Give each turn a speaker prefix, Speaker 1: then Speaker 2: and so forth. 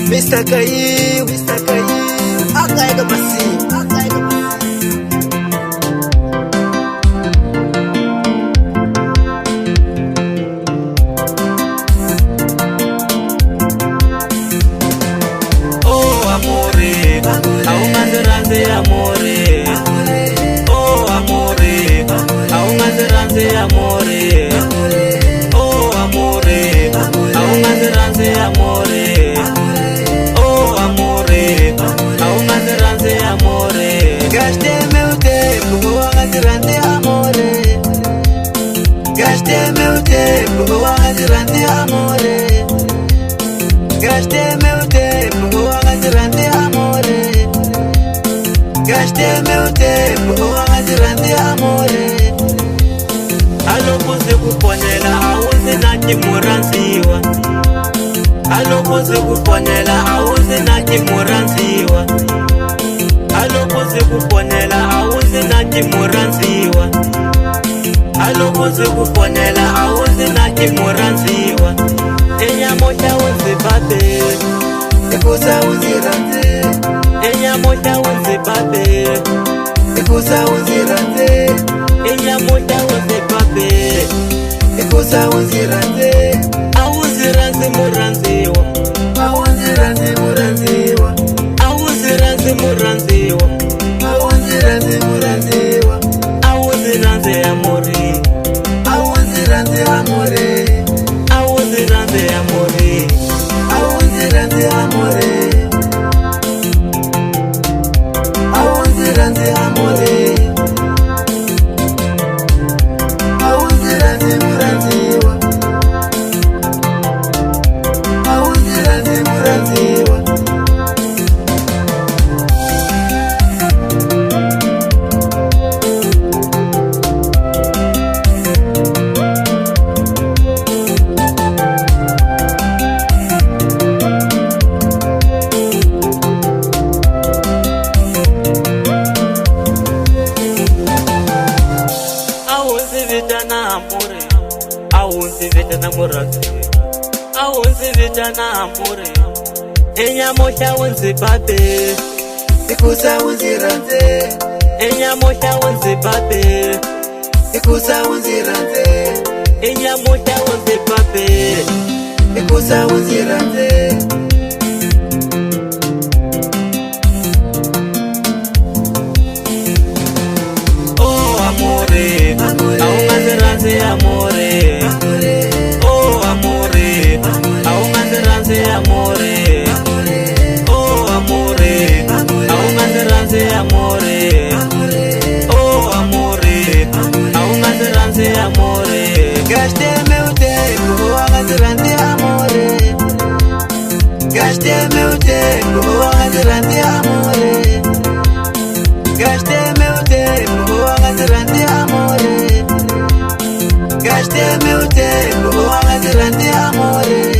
Speaker 1: Mr. Kayi, akaiga basi.
Speaker 2: Oh amore, aumanzeranze amore. Oh amore, aumanzeranze amore. Oh amore, aumanzeranze amore. Oh amore, aumanzeranze amore.
Speaker 1: Gaste meu tempo, aumanzeranze amore. Gaste meu tempo, aumanzeranze amore. Gaste meu tempo, aumanzeranze amore. Gaste meu tempo, aumanzeranze amore.
Speaker 2: Alokuze kuponela awuze naki muranziwa. Alokuze kuponela awuze naki muranziwa. Alokuze kuponela awuze naki muranziwa. Alokuze kuponela awuze naki muranziwa. Enyamota uzibate,
Speaker 1: Ikusa uziranze,
Speaker 2: enyamota uzibate,
Speaker 1: ikusa uziranze,
Speaker 2: enyamota uzibate.
Speaker 1: ikusa uziranze,
Speaker 2: Awuziranze muranziwa,
Speaker 1: awuziranze muranziwa,
Speaker 2: awuziranze muranziwa,
Speaker 1: awuziranze muranziwa,
Speaker 2: awuziranze amore,
Speaker 1: awuziranze amore,
Speaker 2: awuziranze amore.
Speaker 1: awuziranze amore, awuziranze amore, awuziranze muranziwa, awuziranze muranziwa.
Speaker 2: Awuzivitana amore, awuzivitana muranzi, awuzivitana amore. Enyamota uzibate,
Speaker 1: Ikusa uziranze,
Speaker 2: enyamota uzibate,
Speaker 1: ikusa uziranze,
Speaker 2: enyamota uzibate.
Speaker 1: ikusa uziranze,
Speaker 2: Oh amore, aumanzeranze amore. Oh amore, aumanzeranze amore. Oh amore, aumanzeranze amore. Oh amore, aumanzeranze amore.
Speaker 1: gaste meu tempo, aumanzeranze amore. Gaste meu tempo, aumanzeranze amore. Gaste meu tempo, aumanzeranze amore. Gaste meu tempo, aumanzeranze amore.